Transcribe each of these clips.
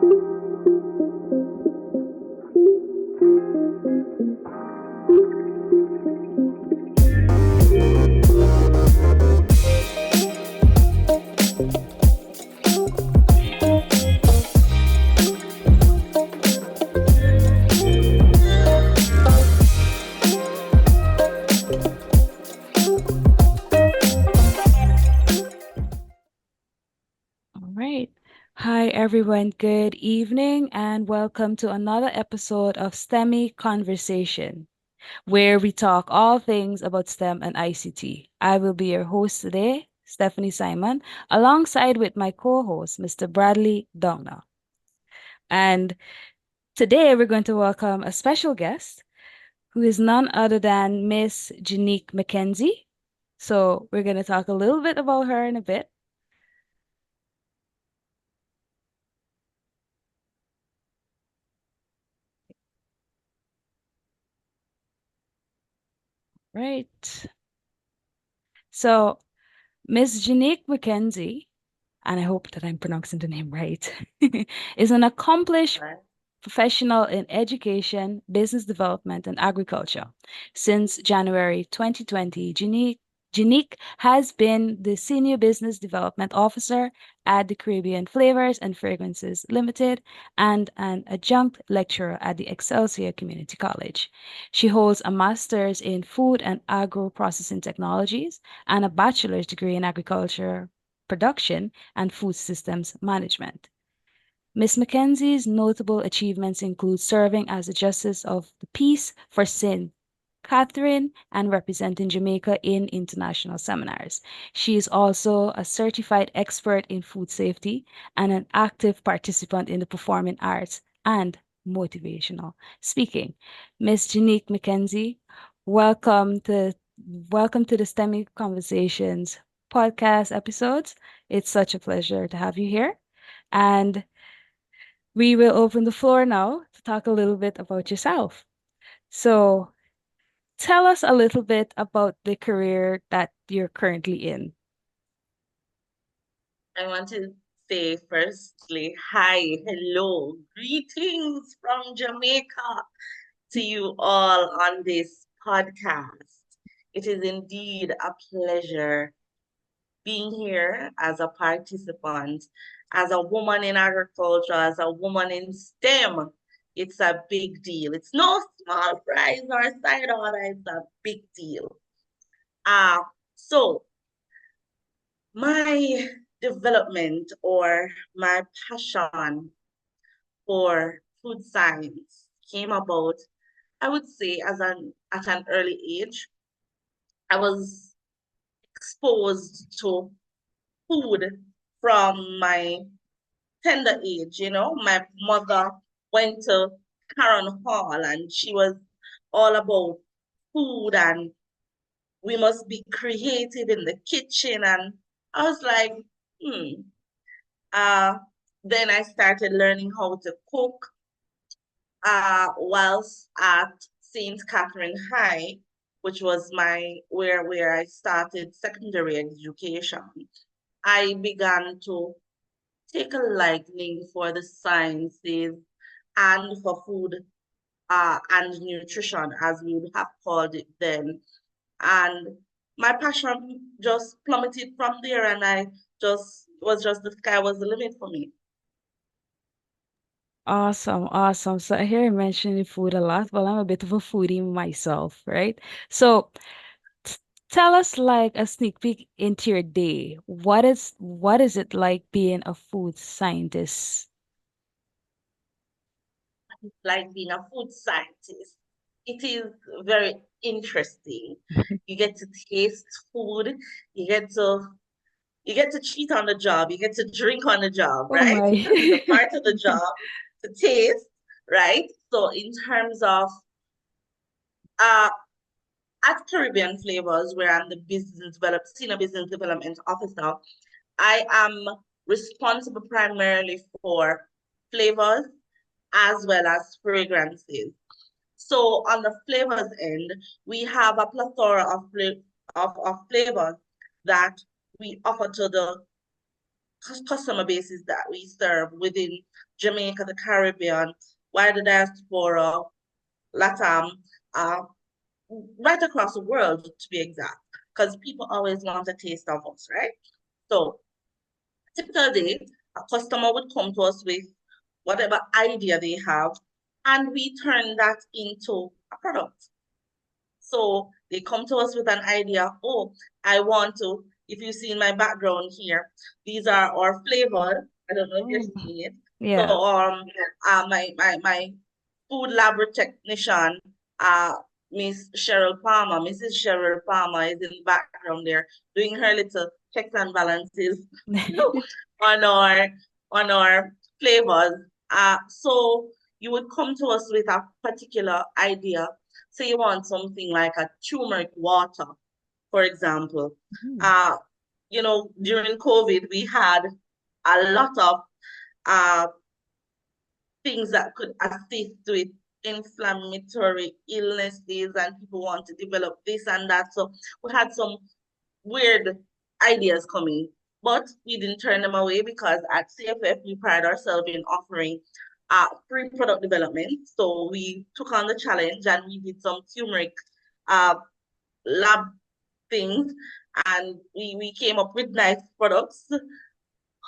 All right. Hi, everyone. Good evening, and welcome to another episode of STEMmy Conversation, where we talk all things about STEM and ICT. I will be your host today, Stephanie Simon, alongside with my co-host, Mr. Bradley Dongna. And today we're going to welcome a special guest who is none other than Miss Janique McKenzie. So we're going to talk a little bit about her in a bit. Right. So Miss Janique McKenzie, and I hope that I'm pronouncing the name right, is an accomplished Right. professional in education, business development, and agriculture. Since January 2020, Janique has been the Senior Business Development Officer at the Caribbean Flavors and Fragrances Limited and an adjunct lecturer at the Excelsior Community College. She holds a master's in food and agro processing technologies and a bachelor's degree in agriculture production and food systems management. Miss Mackenzie's notable achievements include serving as a Justice of the Peace for St. Catherine and representing Jamaica in international seminars. She is also a certified expert in food safety and an active participant in the performing arts and motivational speaking. Miss Janique McKenzie, welcome to welcome to the STEMI Conversations podcast episodes. It's such a pleasure to have you here. And we will open the floor now to talk a little bit about yourself. So, tell us a little bit about the career that you're currently in. I want to say firstly, hi, hello, greetings from Jamaica to you all on this podcast. It is indeed a pleasure being here as a participant, as a woman in agriculture, as a woman in STEM. It's a big deal. It's no small prize or side order, it's a big deal. Uh, so my development or my passion for food science came about, I would say, at an early age. I was exposed to food from my tender age. My mother went to Karen Hall and she was all about food and we must be creative in the kitchen. And I was like, hmm. Uh, then I started learning how to cook whilst at St. Catherine High, which was where I started secondary education. I began to take a liking for the sciences and for food and nutrition, as we would have called it then. And my passion just plummeted from there, and I just was just the sky was the limit for me. Awesome, awesome. So I hear you mentioning food a lot. Well, I'm a bit of a foodie myself, right? So t- tell us like a sneak peek into your day. What is it like being a food scientist? Like being a food scientist. It is very interesting. You get to taste food, you get to you get to cheat on the job, you get to drink on the job, Oh right? my. Because it's a part of the job to taste, right? So in terms of uh at Caribbean Flavors, where I'm the senior business development officer, I am responsible primarily for flavors as well as fragrances. So on the flavors end, we have a plethora of flavors that we offer to the customer bases that we serve within Jamaica, the Caribbean, wider diaspora, LATAM, uh, right across the world to be exact, because people always want a taste of us, right? So typical day, a customer would come to us with whatever idea they have, and we turn that into a product. So they come to us with an idea. Oh, I want to, if you see in my background here, these are our flavors. I don't know if you're Oh, seeing it. So yeah. my food lab technician, uh Miss Cheryl Palmer, Mrs. Cheryl Palmer is in the background there doing her little checks and balances on our on our flavors. So you would come to us with a particular idea. Say you want something like a turmeric water, for example. Mhm. Uh, during COVID, we had a lot of uh, things that could assist with inflammatory illnesses, and people want to develop this and that. So we had some weird ideas coming, but we didn't turn them away because at CFF we pride ourselves in offering free product development. So we took on the challenge and we did some turmeric uh, lab things, and we came up with nice products.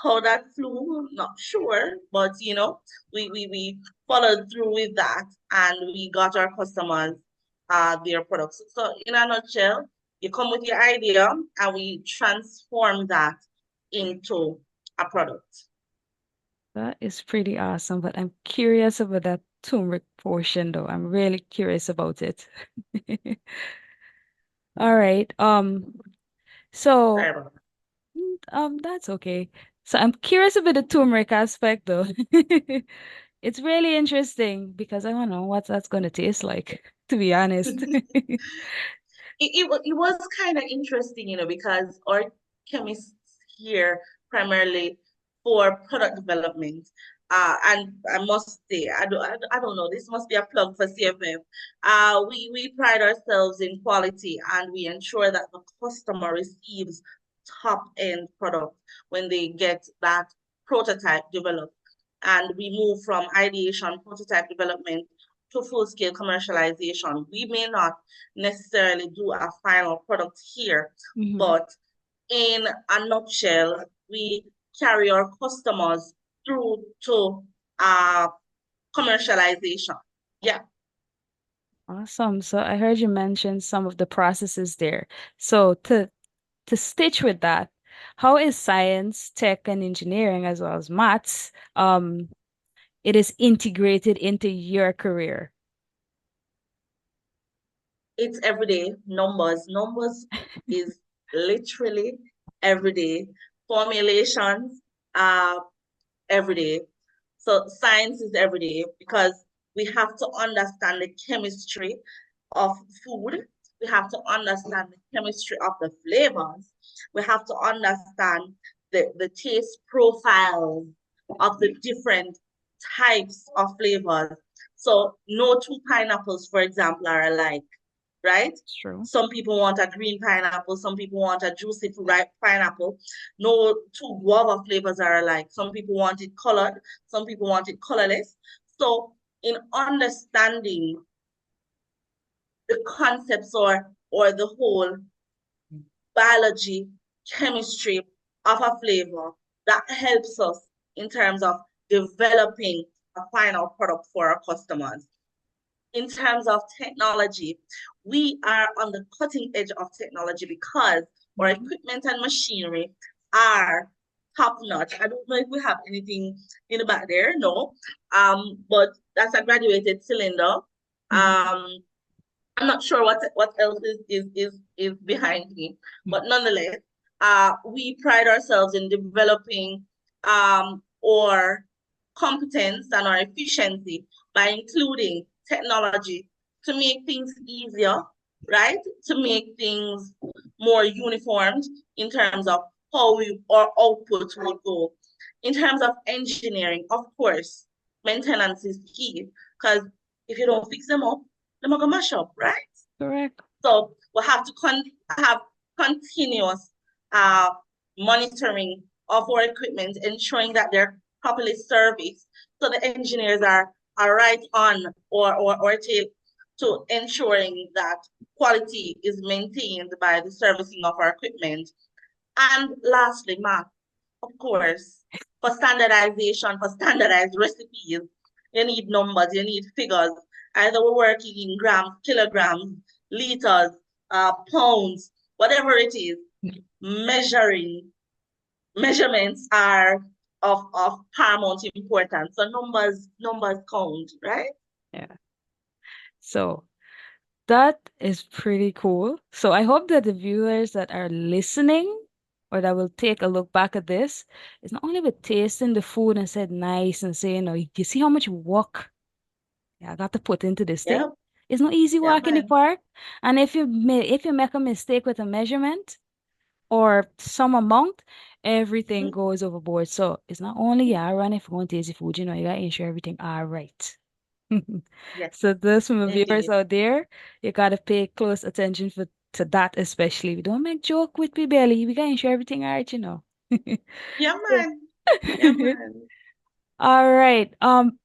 How that flew, not sure, but we followed through with that, and we got our customers their products. So in a nutshell, you come with your idea and we transform that into a product. That is pretty awesome, but I'm curious about that turmeric portion though. I'm really curious about it. All right. Sorry So about that. that's okay. So I'm curious about the turmeric aspect though. It's really interesting because I want to know what that's going to taste like, to be honest. It was kind of interesting, because our chemists here primarily for product development. And I must say, I don't know, this must be a plug for CFM. We pride ourselves in quality, and we ensure that the customer receives top end product when they get that prototype developed. And we move from ideation, prototype development to full scale commercialization. We may not necessarily do a final product here, Hmm. but in a nutshell, we carry our customers through to commercialization. Yeah, Awesome. So I heard you mention some of the processes there. So to stitch with that, how is science, tech, and engineering, as well as maths, it is integrated into your career? it's everyday numbers. Numbers is literally everyday formulations. Every day. So science is every day because we have to understand the chemistry of food. We have to understand the chemistry of the flavors. We have to understand the taste profiles of the different types of flavors. So no two pineapples, for example, are alike, right? It's true. Some people want a green pineapple, some people want a juicy ripe pineapple. No two guava flavors are alike. Some people want it colored, some people want it colorless. So, in understanding the concepts or the whole biology, chemistry of a flavor, that helps us in terms of developing a final product for our customers. In terms of technology, we are on the cutting edge of technology because our Mhm. equipment and machinery are top notch. I don't know if we have anything in the back there, no. But that's a graduated cylinder. Mhm. Um, I'm not sure what else is behind me, but nonetheless, we pride ourselves in developing our competence and our efficiency by including technology to make things easier, right? To make things more uniformed in terms of how our output will go. In terms of engineering, of course, maintenance is key because if you don't fix them up, they're gonna mash up, right? Correct. So we'll have to have continuous uh, monitoring of our equipment, ensuring that they're properly serviced. So the engineers are right on or to ensuring that quality is maintained by the servicing of our equipment. And lastly, Mark, of course, for standardization, for standardized recipes, you need numbers, you need figures. Either we're working in grams, kilograms, liters, pounds, whatever it is, measuring measurements are of paramount importance. So numbers count, right? Yeah. So that is pretty cool. So I hope that the viewers that are listening or that will take a look back at this is not only with tasting the food and said nice and saying, oh, you see how much work I got to put into this thing? Yep, It's not easy yeah, walk in the man. park. And if you make a mistake with a measurement or some amount, everything Mhm. goes overboard. So it's not only yeah, run if you want tasty food, you gotta ensure everything all right. Yes, So those from the viewers indeed. out there, you gotta pay close attention to that especially. We don't make joke with we belly. We gotta ensure everything all right. Yeah, So- man. Yeah, man. All right.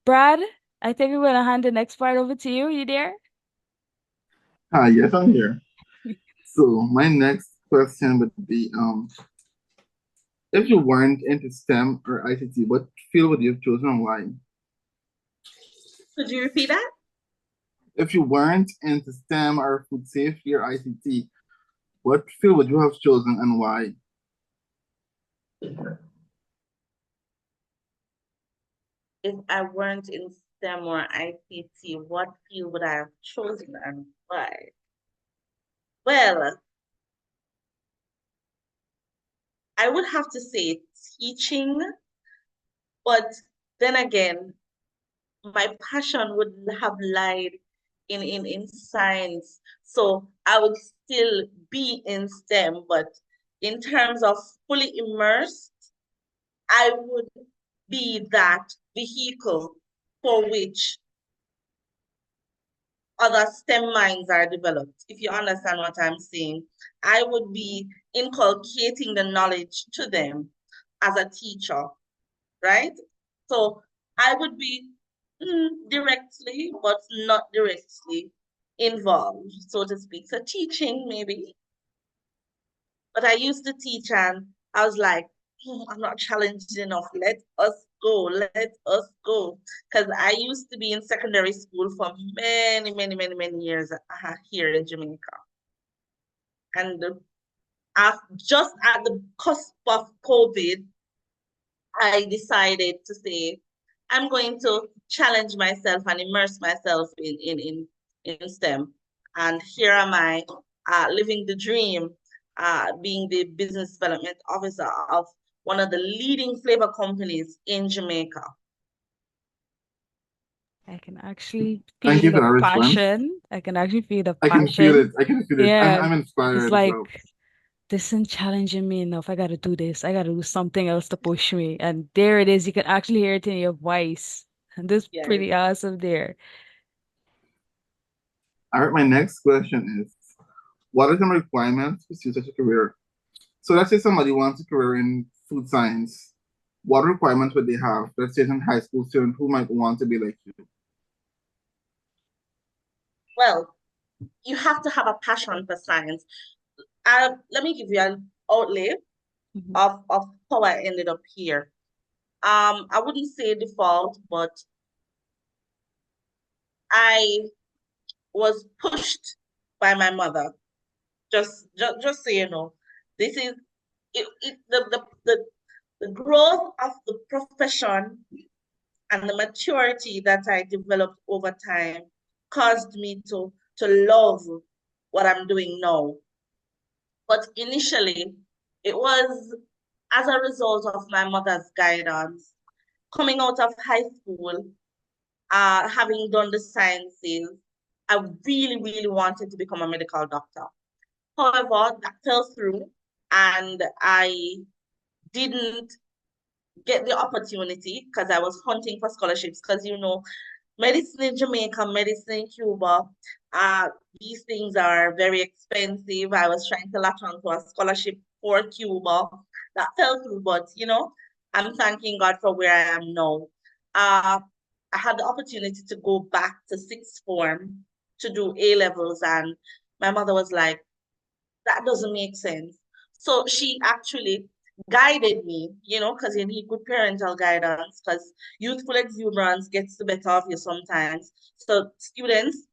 Brad, I think we're gonna hand the next part over to you. You there? Hi, yes, I'm here. So my next question would be, if you weren't into STEM or ICT, what field would you have chosen and why? Could you repeat that? If you weren't into STEM or food safety or ICT, what field would you have chosen and why? If I weren't in STEM or ICT, what field would I have chosen and why? Well, I would have to say teaching, but then again, my passion would have lied in science. So I would still be in STEM, but in terms of fully immersed, I would be that vehicle for which other STEM minds are developed. If you understand what I'm saying, I would be inculcating the knowledge to them as a teacher, right? So I would be directly, but not directly involved, so to speak. So teaching, maybe. But I used to teach and I was like, I'm not challenged enough. Let us go. Let us go. Because I used to be in secondary school for many, many, many, many years here in Jamaica. And just at the cusp of COVID, I decided to say, I'm going to challenge myself and immerse myself in STEM. And here am I, living the dream, being the business development officer of one of the leading flavor companies in Jamaica. I can actually Thank feel you for the that response. passion. I can actually feel the I can feel passion. it. I can feel it. Yeah. I'm It's inspired as well. like this isn't challenging me enough. I gotta do this. I gotta do something else to push me. And there it is. You can actually hear it in your voice. And this is Yes. pretty awesome there. All right, my next question is, what are some requirements to pursue such a career? So let's say somebody wants a career in food science. What requirements would they have? Let's say some high school student who might want to be like you. Well, you have to have a passion for science. Let me give you an outlay Mhm. of how I ended up here. I wouldn't say default, but I was pushed by my mother. Just so you know, this is the growth of the profession and the maturity that I developed over time caused me to love what I'm doing now. But initially, it was as a result of my mother's guidance. Coming out of high school, having done the sciences, I really, really wanted to become a medical doctor. However, that fell through, and I didn't get the opportunity because I was hunting for scholarships. Because medicine in Jamaica, medicine in Cuba, uh, these things are very expensive. I was trying to latch onto a scholarship for Cuba that fell through, but I'm thanking God for where I am now. I had the opportunity to go back to sixth form to do A levels, and my mother was like, that doesn't make sense. So she actually guided me, because you need good parental guidance, because youthful exuberance gets the better of you sometimes. So students,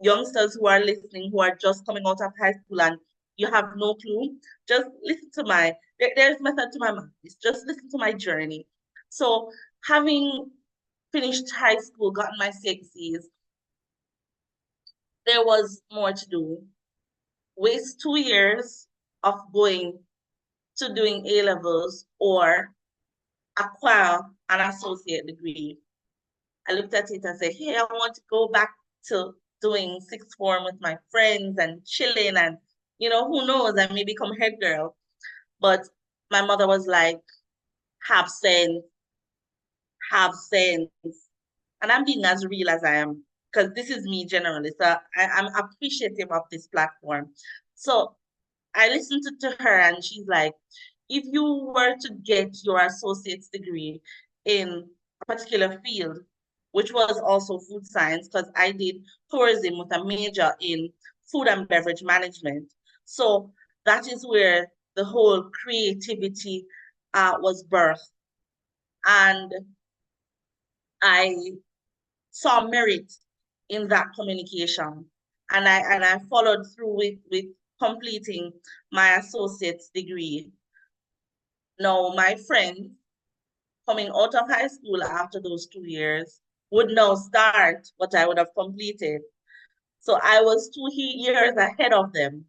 youngsters who are listening, who are just coming out of high school and you have no clue, just listen to there's method to my madness. Just listen to my journey. So having finished high school, gotten my CXCs, there was more to do. Waste 2 years of going to doing A levels or acquire an associate degree. I looked at it and said, hey, I want to go back to doing sixth form with my friends and chilling, and who knows, I may become head girl. But my mother was like, have sense, have sense. And I'm being as real as I am, because this is me generally. So I'm appreciative of this platform. So I listened to her, and she's like, if you were to get your associate's degree in a particular field, which was also food science, because I did tourism with a major in food and beverage management. So that is where the whole creativity was birthed. And I saw merit in that communication. And I followed through with completing my associate's degree. Now, my friends coming out of high school after those 2 years would now start what I would have completed. So I was 2 years ahead of them,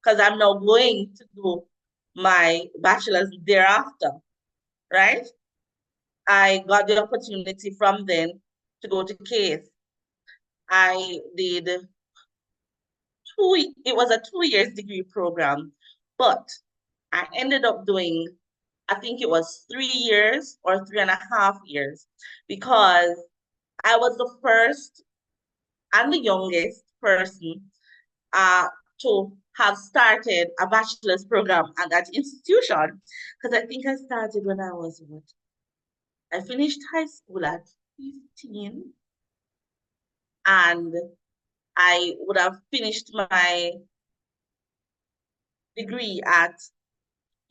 because I'm now going to do my bachelor's thereafter, right? I got the opportunity from then to go to CASE. I did it was a 2 years degree program, but I ended up doing, I think it was 3 years or 3.5 years, because I was the first and the youngest person to have started a bachelor's program at that institution. Because I think I started when I was what? I finished high school at 15, and I would have finished my degree at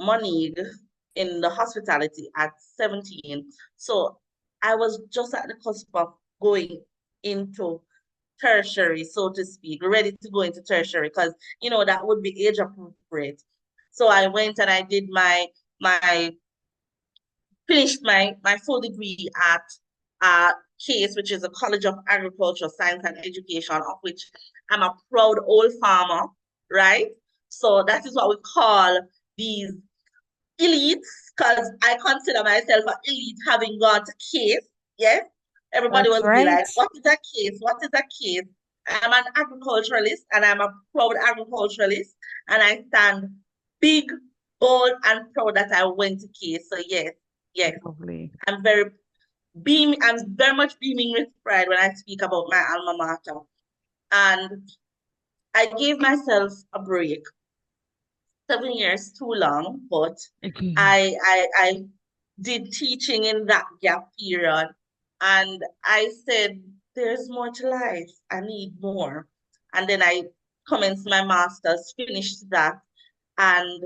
Money in the hospitality at 17. So I was just at the cusp of going into tertiary, so to speak, ready to go into tertiary, because that would be age appropriate. So I went and I did my finished my full degree at CASE, which is a College of Agriculture, Science and Education, of which I'm a proud old farmer, right? So that is what we call these elites, because I consider myself an elite having gone to CASE. Yes, everybody That's will be right. like, what is a CASE? What is a CASE? I'm an agriculturalist, and I'm a proud agriculturalist, and I stand big, bold, and proud that I went to CASE. So yes, Lovely. I'm very much beaming with pride when I speak about my alma mater. And I gave myself a break. 7 years too long, but I did teaching in that gap period, and I said, there's more to life. I need more. And then I commenced my master's, finished that, and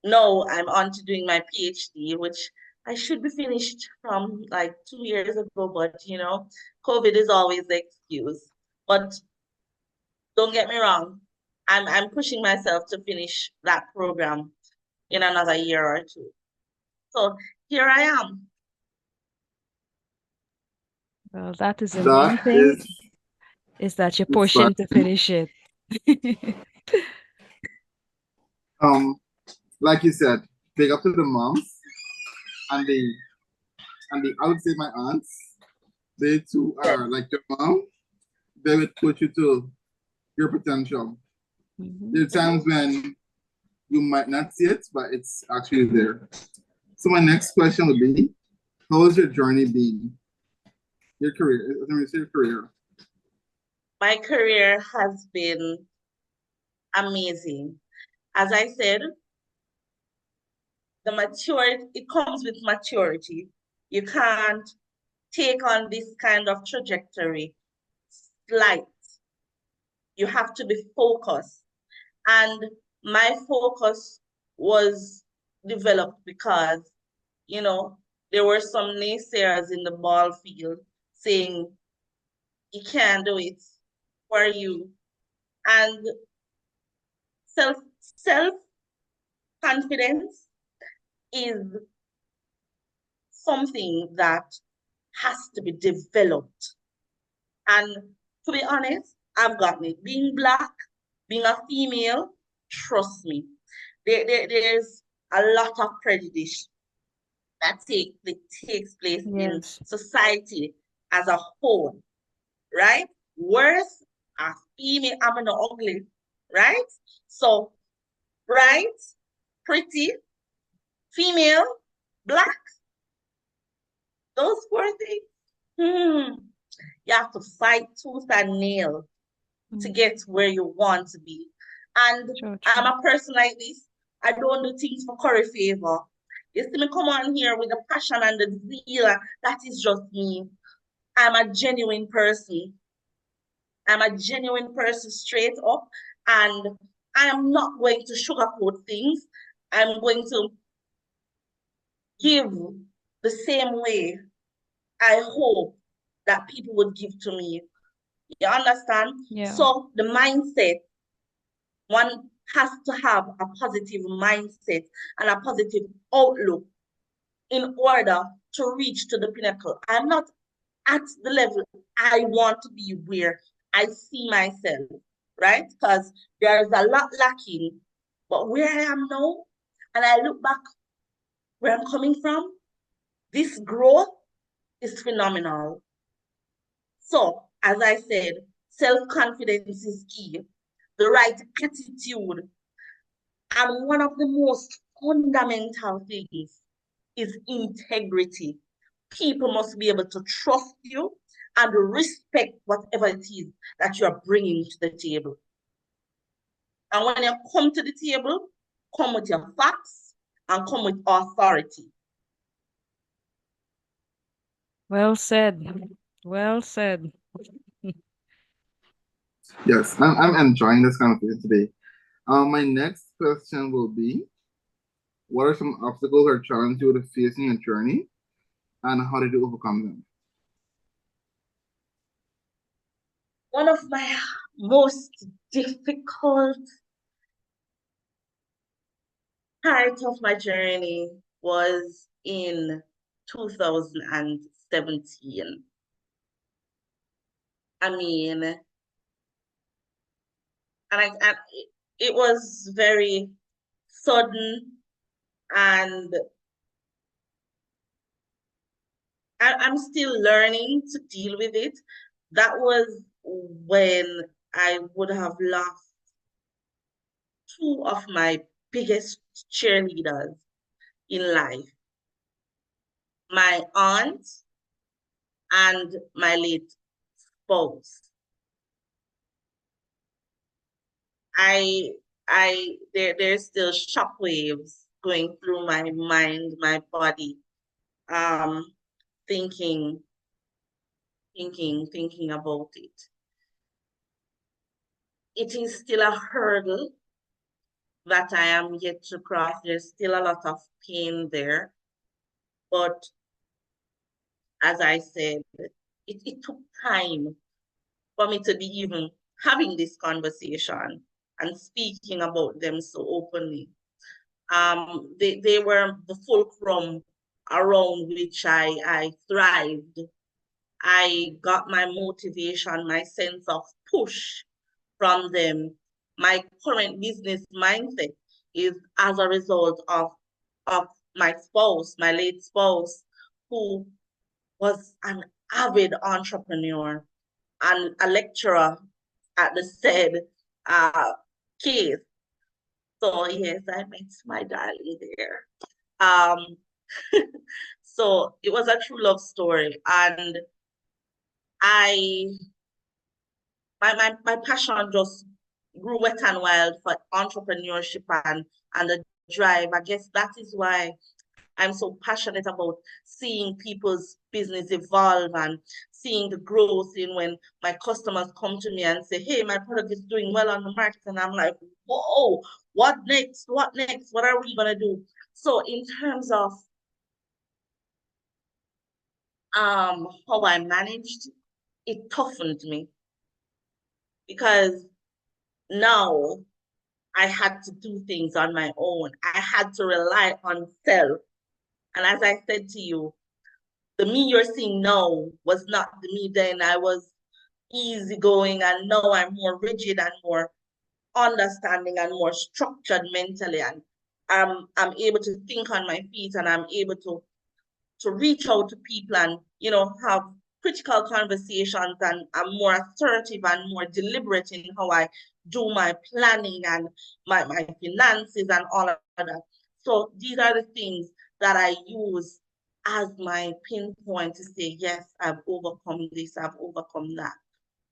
now I'm on to doing my PhD, which I should be finished from like 2 years ago, but COVID is always the excuse. But don't get me wrong, I'm pushing myself to finish that program in another year or two. So here I am. Well, that is the That main thing, is is that you're pushing to inspiring. finish it. Um, like you said, big up to the moms and the I would say my aunts. They too Yes. are like your mom. They would push you to your potential. Mhm. There are times when you might not see it, but it's actually there. So my next question would be, how has your journey been? Your career, let me say your career. My career has been amazing. As I said, the maturity, it comes with maturity. You can't take on this kind of trajectory light. You have to be focused. And my focus was developed because, you know, there were some naysayers in the ball field saying, you can't do it. Who are you? And self-confidence is something that has to be developed. And to be honest, I've gotten it. Being Black, being a female, trust me, there's a lot of prejudice that takes place in Yes. society as a whole, right? Worse, a female, I'm an ugly, right? So, bright, pretty, female, Black, those four things. You have to fight tooth and nail to get where you want to be. And True, I'm true. a person like this. I don't do things for curry favor. You see me come on here with the passion and the zeal. That is just me. I'm a genuine person. I'm a genuine person straight up. And I am not going to sugarcoat things. I'm going to give the same way I hope that people would give to me. You understand? Yeah. So the mindset, one has to have a positive mindset and a positive outlook in order to reach to the pinnacle. I'm not at the level I want to be where I see myself, right? Because there's a lot lacking. But where I am now, and I look back where I'm coming from, this growth is phenomenal. So, as I said, self-confidence is key, the right attitude. And one of the most fundamental things is integrity. People must be able to trust you and respect whatever it is that you're bringing to the table. And when you come to the table, come with your facts and come with authority. Well said. Well said. Yes, I'm enjoying this conversation today. My next question will be, what are some obstacles or challenges you would face in your journey, and how did you overcome them? One of my most difficult part of my journey was in 2017. I mean, and it was very sudden, and I'm still learning to deal with it. That was when I would have lost two of my biggest cheerleaders in life, my aunt and my late spouse. I there's still shockwaves going through my mind, my body, um, thinking, thinking about it. It is still a hurdle that I am yet to cross. There's still a lot of pain there. But as I said, it took time for me to be even having this conversation and speaking about them so openly. They were the fulcrum around which I thrived. I got my motivation, my sense of push from them. My current business mindset is as a result of my spouse, my late spouse, who was an avid entrepreneur and a lecturer at the said uh, case. So yes, I met my darling there. Um, so it was a true love story, and I my passion just grew wet and wild for entrepreneurship and the drive. I guess that is why I'm so passionate about seeing people's business evolve and seeing the growth in when my customers come to me and say, hey, my product is doing well on the market. And I'm like, whoa, what next? What next? What are we going to do? So in terms of how I managed, it toughened me because now I had to do things on my own. I had to rely on self. And as I said to you, the me you're seeing now was not the me then. I was easygoing, and now I'm more rigid and more understanding and more structured mentally. And I'm able to think on my feet, and I'm able to reach out to people and, have critical conversations, and I'm more assertive and more deliberate in how I do my planning and my finances and all of that. So these are the things that I use as my pinpoint to say, yes, I've overcome this, I've overcome that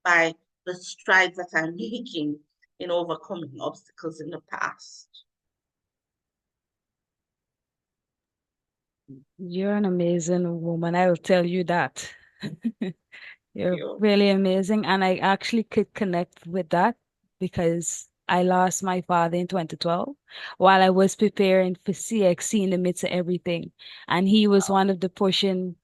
by the strides that I'm making in overcoming obstacles in the past. You're an amazing woman. I will tell you that. You're You. really amazing. And I actually could connect with that because I lost my father in 2012 while I was preparing for CXC in the midst of everything. And he was one of the pushing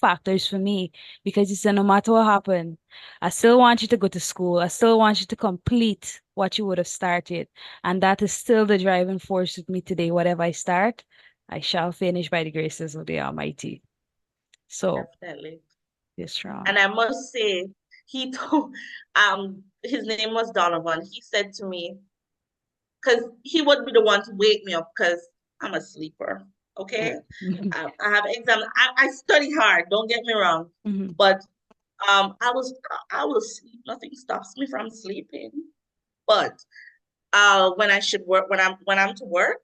factors for me because he said, no matter what happened, I still want you to go to school. I still want you to complete what you would have started. And that is still the driving force with me today. Whatever I start, I shall finish by the graces of the Almighty. So Definitely. you're strong. And I must say, he told, his name was Donovan. He said to me, because he would be the one to wake me up because I'm a sleeper. Okay. I have exams. I study hard, don't get me wrong. But I will sleep. Nothing stops me from sleeping. But when I should work, when I'm to work,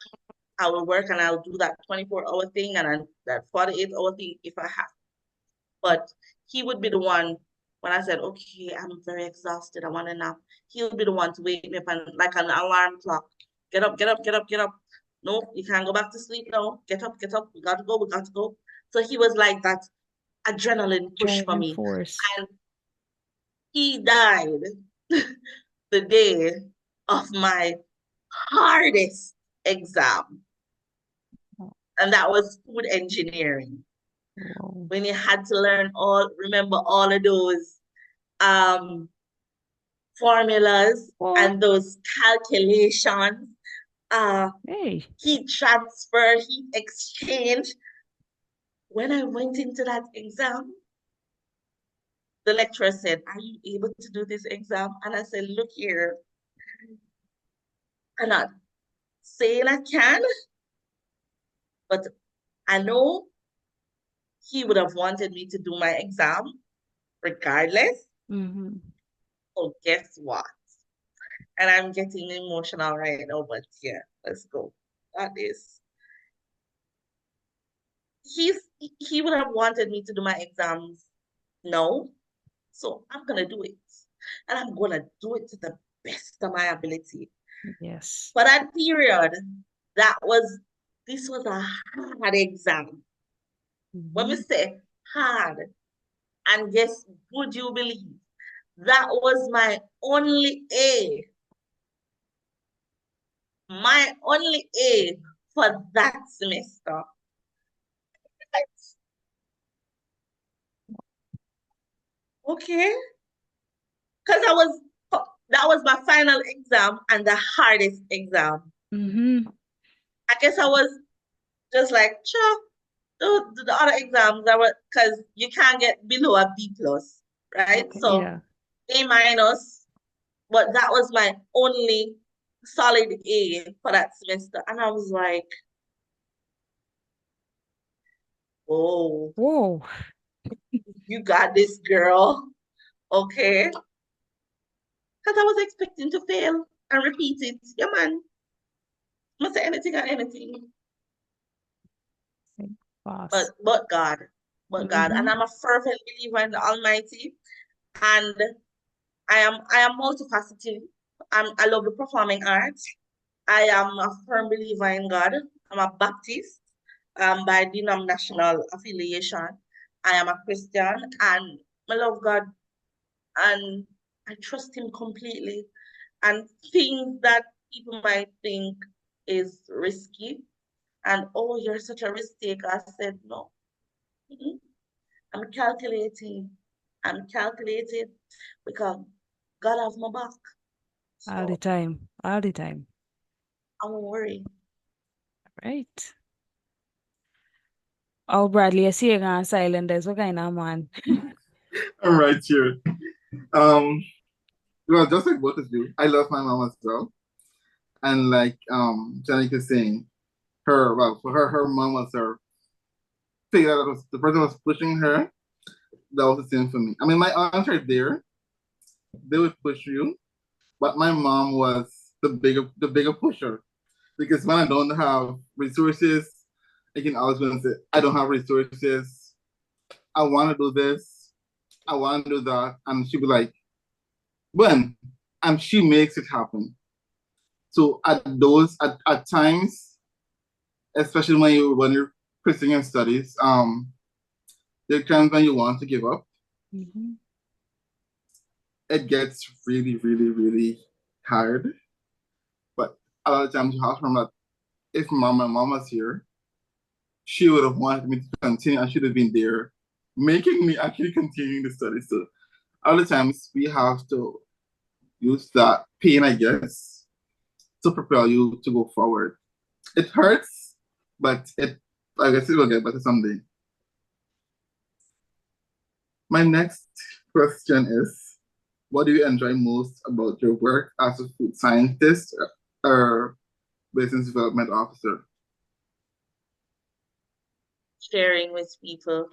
I will work and I'll do that 24-hour thing and that 48-hour thing if I have. But he would be the one when I said, okay, I'm very exhausted, I want to nap. He'll be the one to wake me up and like an alarm clock. Get up, get up, get up, get up. No, you can't go back to sleep now. Get up, get up. We got to go, we got to go. So he was like that adrenaline push for Driving me. force. And he died the day of my hardest exam. And that was food engineering. Whoa. When you had to remember all of those formulas and those calculations, Hey. heat transfer, heat exchange. When I went into that exam, the lecturer said, are you able to do this exam? And I said, look here, I'm not saying I can, but I know he would have wanted me to do my exam regardless. So guess what? And I'm getting emotional right now, but yeah, let's go. That is, he would have wanted me to do my exams. No. So I'm gonna do it. And I'm gonna do it to the best of my ability. Yes. For that period, this was a hard exam. When we say hard, and guess, would you believe that was my only A? My only A for that semester. Okay. Because that was my final exam and the hardest exam. I guess I was just like, sure, the other exams because you can't get below a B plus, right? Okay, so yeah. A minus, but that was my only solid A for that semester. And I was like, whoa, Whoa. you got this, girl. Okay. Because I was expecting to fail and repeat it. Yeah, man. Must say anything or anything. Boss. But God. But God. And I'm a fervent believer in the Almighty. And I am multifaceted. I love the performing arts. I am a firm believer in God. I'm a Baptist by denominational affiliation. I am a Christian and I love God and I trust Him completely. And things that people might think is risky and oh, you're such a risk taker. I said, no, mm-mm. I'm calculating. I'm calculating because God has my back. All the So time. All the time. I won't worry. Right. Oh, Bradley, I see you're on silent. There's what kind of man? I'm right here. Um, well, just like both of you, I love my mom as well. And like Janique is saying, for her, her mom was her figure that was the person was pushing her. That was the same for me. I mean, my aunts are there; they would push you, but my mom was the bigger pusher because when I don't have resources, I can always go and say, I don't have resources. I want to do this. I want to do that, and she'd be like, when, and she makes it happen. So at times, especially when you're pursuing your studies, there are times when you want to give up. Mm-hmm. It gets really, really, really hard. But a lot of times you have to remember that if my mom was here, she would have wanted me to continue and should have been there, making me actually continue the study. So other times we have to use that pain, I guess, to propel you to go forward. It hurts, but I guess it will get better someday. My next question is, what do you enjoy most about your work as a food scientist or business development officer? Sharing with people,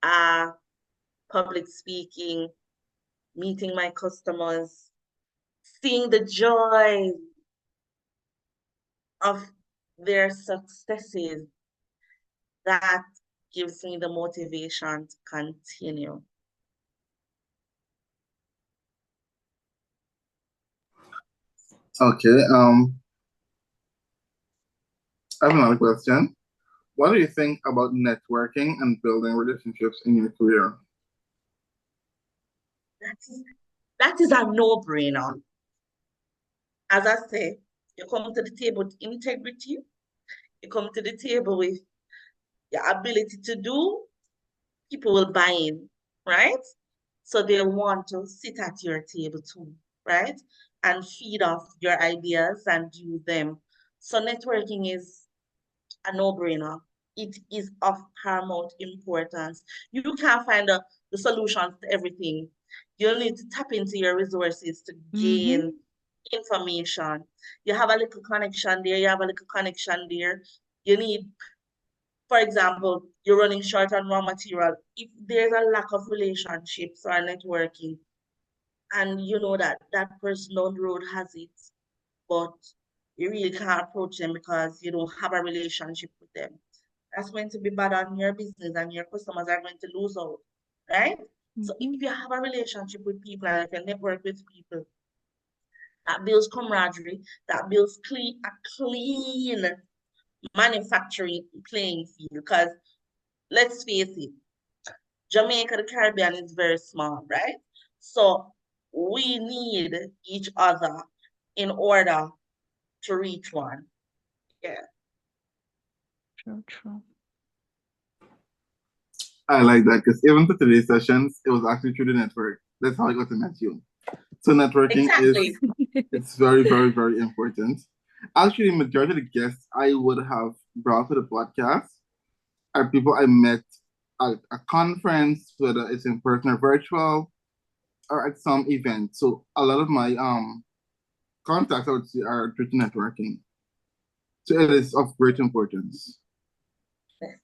uh, public speaking, meeting my customers, seeing the joy of their successes, that gives me the motivation to continue. Okay, I have another question. What do you think about networking and building relationships in your career? That is, that is a no-brainer. As I say, you come to the table with integrity, you come to the table with your ability to do, people will buy in, right? So they want to sit at your table too, right? And feed off your ideas and use them. So networking is a no-brainer. It is of paramount importance. You can't find the solutions to everything. You'll need to tap into your resources to Mm-hmm. gain information. You have a little connection there, you have a little connection there. You need, for example, you're running short on raw material. If there's a lack of relationships or networking, and you know that that person down the road has it, but you really can't approach them because you don't have a relationship with them. That's going to be bad on your business and your customers are going to lose out, right? So if Mm-hmm. you have a relationship with people and if you network with people, that builds camaraderie, that builds a clean manufacturing playing field. Because let's face it, Jamaica, the Caribbean is very small, right? So we need each other in order to reach one. Yeah. True, true. I like that because even for today's sessions, it was actually through the network. That's how I got to meet you. So networking is Exactly. it's very, very, very important. Actually, majority of the guests I would have brought to the podcast are people I met at a conference, whether it's in person or virtual, or at some event. So a lot of my contacts I would say are through networking. So it is of great importance.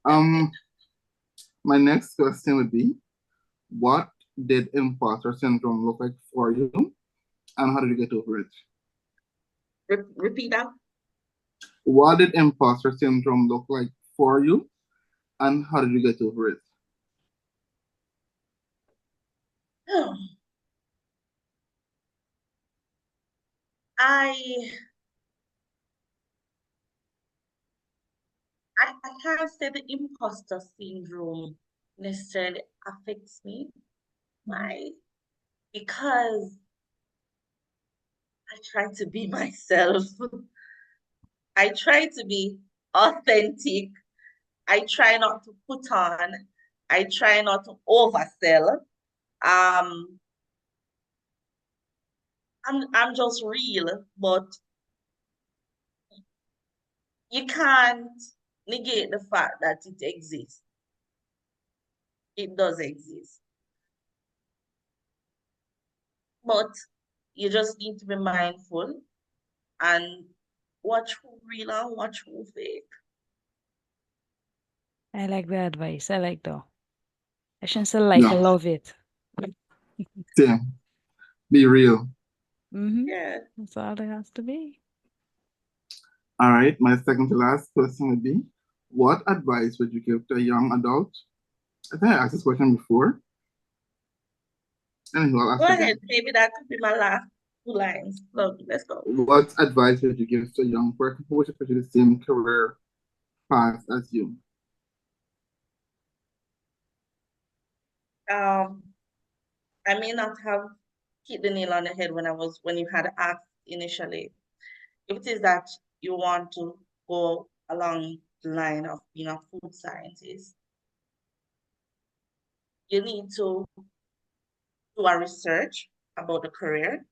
Um, my next question would be, what did imposter syndrome look like for you, and how did you get over it? Repeat that. What did imposter syndrome look like for you, and how did you get over it? I I can't say the imposter syndrome necessarily affects me. Why? Because I try to be myself. I try to be authentic. I try not to put on. I try not to oversell. Um, I'm just real, but you can't negate the fact that it exists. It does exist. But you just need to be mindful and watch who real and watch who fake. I like the advice. I like though. I shouldn't say like, I Yeah, love it. same. Be real. Mm-hmm. Yeah. That's all it has to be. All right, my second to last question would be, what advice would you give to a young adult? I think I asked this question before. Anyway, I'll Go ask ahead. again. Maybe that could be my last two lines. Look, let's go. What advice would you give to a young person who wishes to pursue the same career path as you? Um, I may not have hit the nail on the head when you had asked initially. If it is that you want to go along the line of being a food scientist, you need to do a research about the career,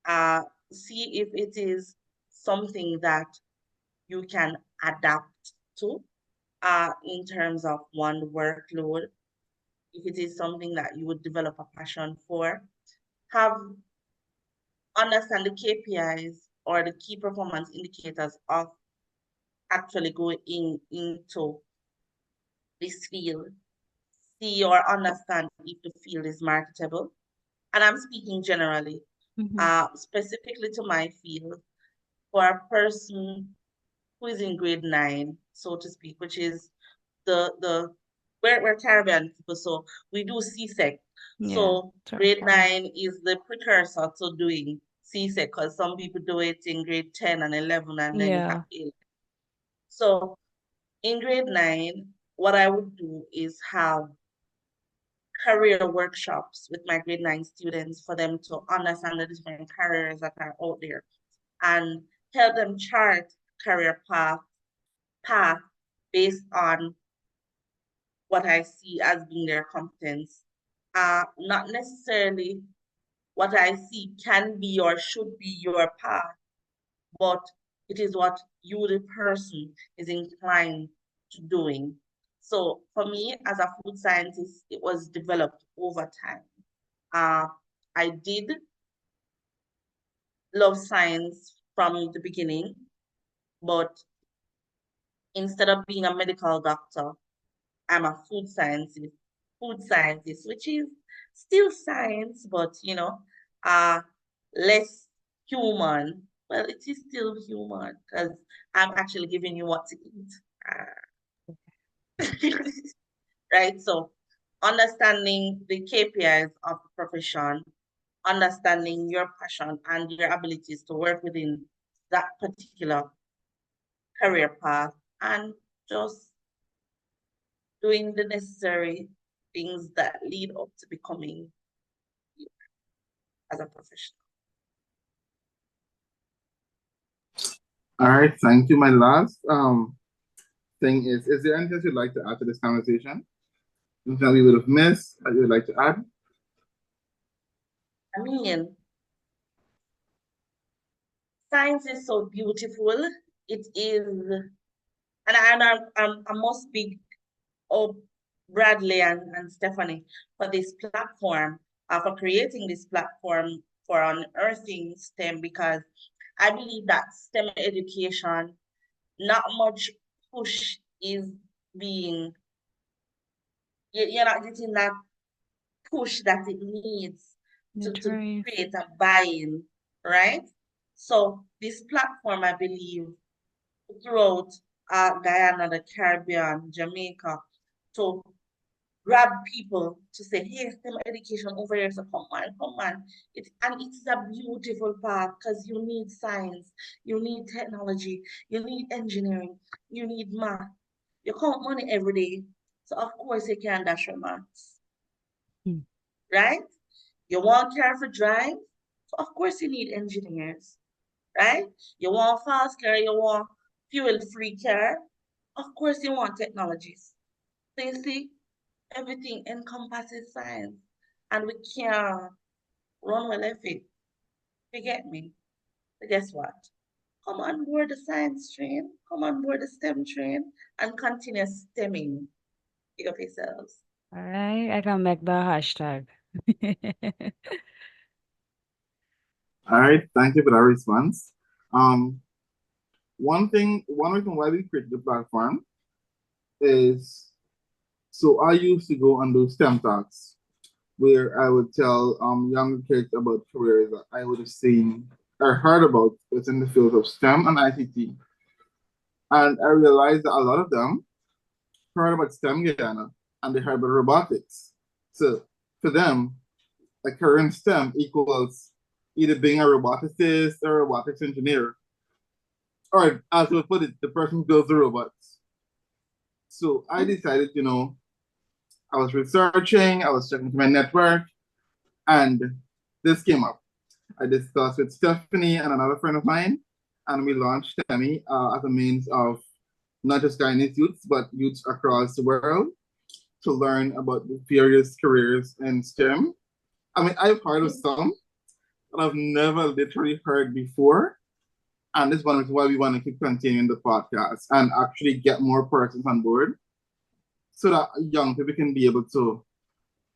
uh, see if it is something that you can adapt to in terms of one workload, if it is something that you would develop a passion for, have understand the KPIs or the key performance indicators of actually going into this field, see or understand if the field is marketable. And I'm speaking generally, Mm-hmm. specifically to my field, for a person who is in grade 9, so to speak, which is the we're Caribbean people, so we do CSEC. Yeah, So true. grade 9 is the precursor to doing CSEC because some people do it in grade 10 and 11 and then you have Yeah. 8. So in grade 9, what I would do is have career workshops with my grade 9 students for them to understand the different careers that are out there and help them chart career path based on what I see as being their competence. Not necessarily what I see can be or should be your path, but it is what you, the person, is inclined to doing. So for me, as a food scientist, it was developed over time. Uh, I did love science from the beginning, but instead of being a medical doctor, I'm a food scientist, which is still science, but uh, less human. Well, it is still human because I'm actually giving you what to eat. Right? So understanding the KPIs of the profession, understanding your passion and your abilities to work within that particular career path, and just doing the necessary things that lead up to becoming you as a professional. All right, thank you. My last thing is there anything you'd like to add to this conversation? Something that we would have missed that you would like to add? I mean, science is so beautiful. It is, I must be oh Bradley and Stephanie for this platform, for creating this platform for unearthing STEM because I believe that STEM education, not much push is being, you're not getting that push that it needs That's to right. create a buy-in, right? So this platform, I believe, throughout Guyana, the Caribbean, Jamaica, to grab people to say, hey, STEM education over here. So come on, come on. And it's a beautiful path because you need science, you need technology, you need engineering, you need math. You count money every day. So of course you can dash your maths, Hmm. right? You want car for drive? So of course you need engineers, right? You want fast car, you want fuel-free car. Of course you want technologies. So you see, everything encompasses science. And we can't run well if it. You get me? So guess what? Come on board the science train, come on board the STEM train, and continue STEMing. Pick up yourselves. All right, I can make the hashtag. All right, thank you for that response. Um, one reason why we created the platform is so I used to go and do STEM talks where I would tell younger kids about careers that I would have seen or heard about within the field of STEM and ICT. And I realized that a lot of them heard about STEM Guyana and they heard about robotics. So for them, a career in STEM equals either being a roboticist or a robotics engineer, or as we put it, the person who builds the robots. So I decided, I was researching, I was checking my network, and this came up. I discussed with Stephanie and another friend of mine, and we launched STEMI as a means of not just Guyanese youths, but youths across the world to learn about the various careers in STEM. I mean, I've heard of some, but I've never literally heard before. And this one is why we want to keep continuing the podcast and actually get more persons on board so that young people can be able to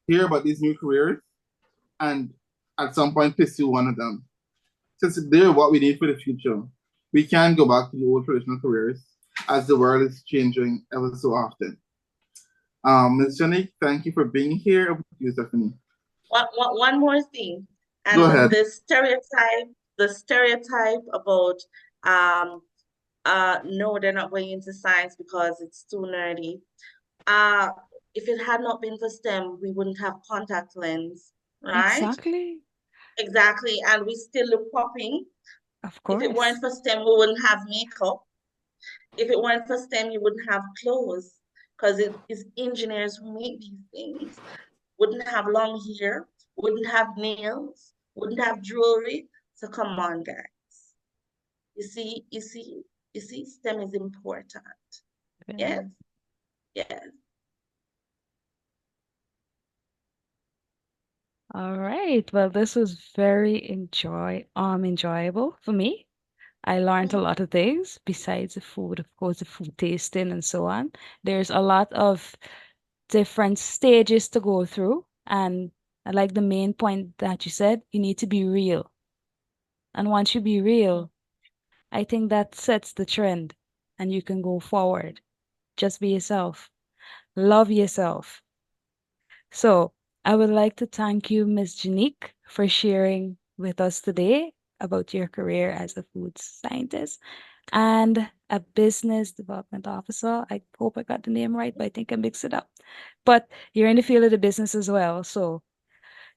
hear about these new careers and at some point pursue one of them. Since they're what we need for the future, we can't go back to the old traditional careers as the world is changing ever so often. Ms. Janique, thank you for being here. Over to you, Stephanie. One more thing, Go and ahead. the stereotype about no, they're not going into science because it's too nerdy. Uh, if it had not been for STEM, we wouldn't have contact lens, right? Exactly. Exactly, and we still look popping. Of If it weren't course. for STEM, we wouldn't have makeup. If it weren't for STEM, you wouldn't have clothes because it is engineers who make these things. Wouldn't have long hair, wouldn't have nails, wouldn't have jewelry. So come on, guys. You see, you see, you see, STEM is important. Yes, Very. yes. All right. Well, this was very enjoyable for me. I learned a Mhm. lot of things besides the food, of course, the food tasting and so on. There's a lot of different stages to go through. And I like the main point that you said, you need to be real. And once you be real, I think that sets the trend and you can go forward. Just be yourself. Love yourself. So I would like to thank you, Miss Janique, for sharing with us today about your career as a food scientist and a business development officer. I hope I got the name right, but I think I mixed it up. But you're in the field of the business as well. So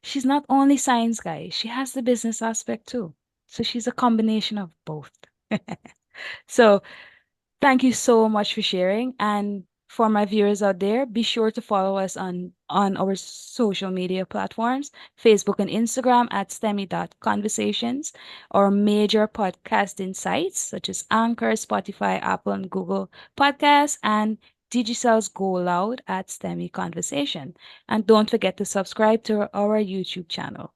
she's not only science guy, she has the business aspect too. So she's a combination of both. So thank you so much for sharing. And for my viewers out there, be sure to follow us on our social media platforms, Facebook and Instagram at STEMI.conversations, or major podcasting sites such as Anchor, Spotify, Apple, and Google Podcasts, and Digicel's Go Loud at STEMI Conversation. And don't forget to subscribe to our YouTube channel.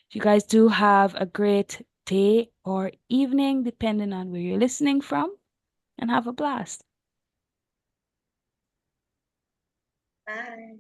You guys do have a great day or evening, depending on where you're listening from, and have a blast. Bye.